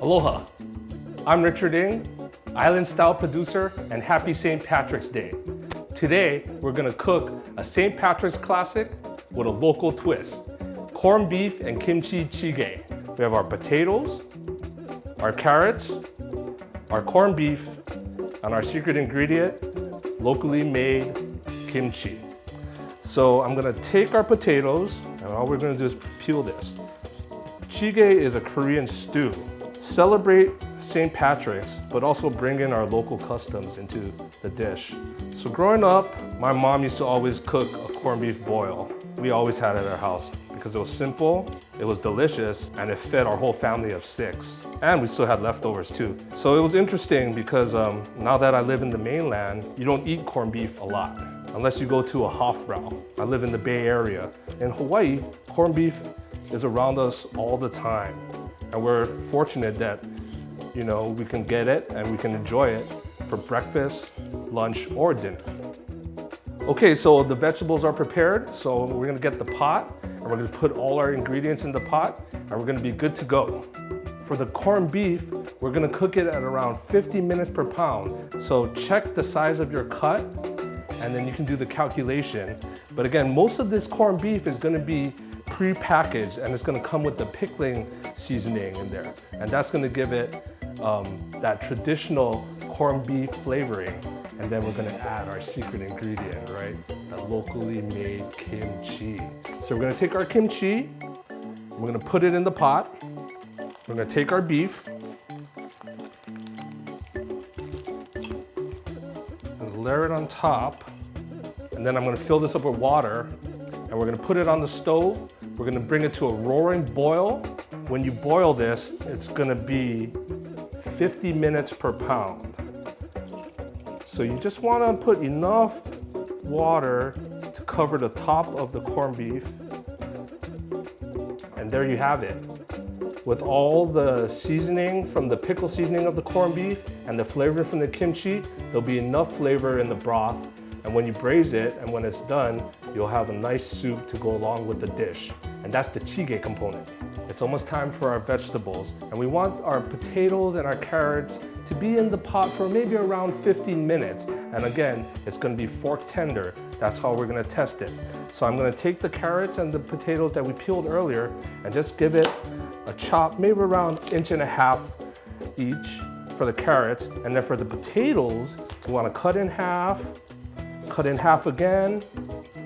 Aloha, I'm Richard Ng, Island Style producer, and happy St. Patrick's Day. Today, we're gonna cook a St. Patrick's classic with a local twist, corned beef and kimchi jjigae. We have our potatoes, our carrots, our corned beef, and our secret ingredient, locally made kimchi. So I'm gonna take our potatoes, and all we're gonna do is peel this. Jjigae is a Korean stew. Celebrate St. Patrick's, but also bring in our local customs into the dish. So growing up, my mom used to always cook a corned beef boil. We always had it at our house because it was simple, it was delicious, and it fed our whole family of 6. And we still had leftovers too. So it was interesting because now that I live in the mainland, you don't eat corned beef a lot, unless you go to a Hofbrau. I live in the Bay Area. In Hawaii, corned beef is around us all the time. And we're fortunate that, we can get it and we can enjoy it for breakfast, lunch, or dinner. Okay, so the vegetables are prepared. So we're gonna get the pot and we're gonna put all our ingredients in the pot and we're gonna be good to go. For the corned beef, we're gonna cook it at around 50 minutes per pound. So check the size of your cut and then you can do the calculation. But again, most of this corned beef is gonna be pre-packaged and it's gonna come with the pickling seasoning in there. And that's gonna give it that traditional corned beef flavoring. And then we're gonna add our secret ingredient, right? That locally made kimchi. So we're gonna take our kimchi, we're gonna put it in the pot. We're gonna take our beef, and layer it on top. And then I'm gonna fill this up with water and we're gonna put it on the stove. We're gonna bring it to a roaring boil. When you boil this, it's gonna be 50 minutes per pound. So you just wanna put enough water to cover the top of the corned beef. And there you have it. With all the seasoning from the pickle seasoning of the corned beef and the flavor from the kimchi, there'll be enough flavor in the broth. And when you braise it and when it's done, you'll have a nice soup to go along with the dish. And that's the jjigae component. It's almost time for our vegetables. And we want our potatoes and our carrots to be in the pot for maybe around 15 minutes. And again, it's gonna be fork tender. That's how we're gonna test it. So I'm gonna take the carrots and the potatoes that we peeled earlier and just give it a chop, maybe around 1.5 inches each for the carrots. And then for the potatoes, we wanna cut in half again.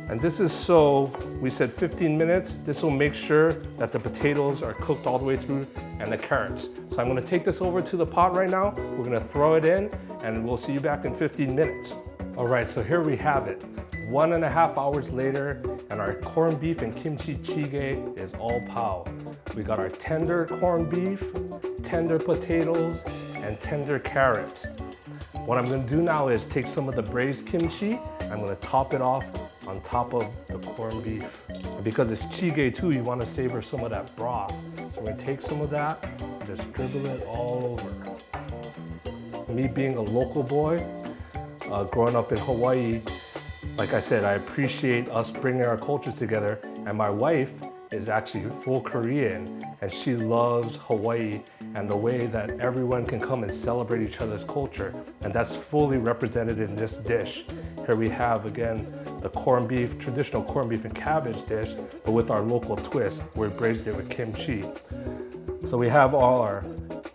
And this is so, we said 15 minutes. This will make sure that the potatoes are cooked all the way through and the carrots. So I'm gonna take this over to the pot right now. We're gonna throw it in and we'll see you back in 15 minutes. All right, so here we have it. 1.5 hours later and our corned beef and kimchi jjigae is all pow. We got our tender corned beef, tender potatoes, and tender carrots. What I'm gonna do now is take some of the braised kimchi. I'm gonna top it off on top of the corned beef. And because it's jjigae too, you wanna savor some of that broth. So we're gonna take some of that and just dribble it all over. Me being a local boy, growing up in Hawaii, like I said, I appreciate us bringing our cultures together. And my wife is actually full Korean and she loves Hawaii and the way that everyone can come and celebrate each other's culture. And that's fully represented in this dish. Here we have, again, the corned beef, traditional corned beef and cabbage dish, but with our local twist, we braised it with kimchi. So we have all our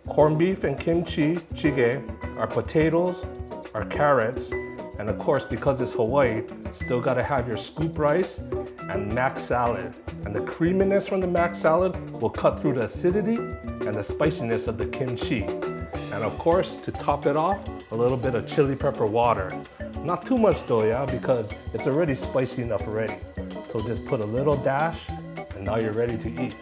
corned beef and kimchi jjigae, our potatoes, our carrots, and of course, because it's Hawaii, still gotta have your scoop rice and mac salad. And the creaminess from the mac salad will cut through the acidity and the spiciness of the kimchi. And of course, to top it off, a little bit of chili pepper water. Not too much though, yeah, because it's already spicy enough already. So just put a little dash, and now you're ready to eat.